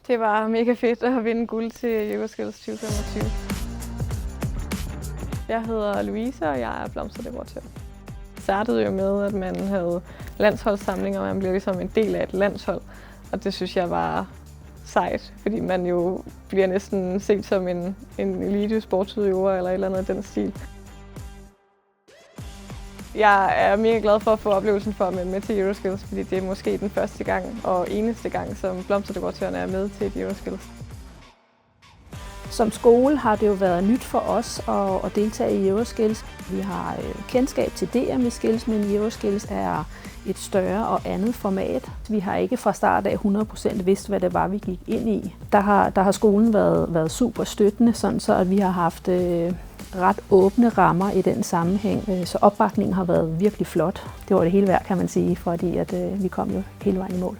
Det var mega fedt at vinde guld til Euroskills 2025. Jeg hedder Louise, og jeg er blomsterdekoratør. Det startede jo med, at man havde landsholdssamlinger, og man bliver ligesom en del af et landshold. Og det synes jeg var sejt, fordi man jo bliver næsten set som en elite sportsudøver eller et eller andet af den stil. Jeg er mega glad for at få oplevelsen for at være med til Euroskills, fordi det er måske den første gang og eneste gang, som blomsterdekoratørerne er med til et Euroskills. Som skole har det jo været nyt for os at deltage i Euroskills. Vi har kendskab til DM i skills, men Euroskills er et større og andet format. Vi har ikke fra start af 100% vidst, hvad det var, vi gik ind i. Der har skolen været super støttende, sådan så at vi har haft ret åbne rammer i den sammenhæng. Så opbakningen har været virkelig flot. Det var det hele værd, kan man sige, fordi at vi kom jo hele vejen i mål.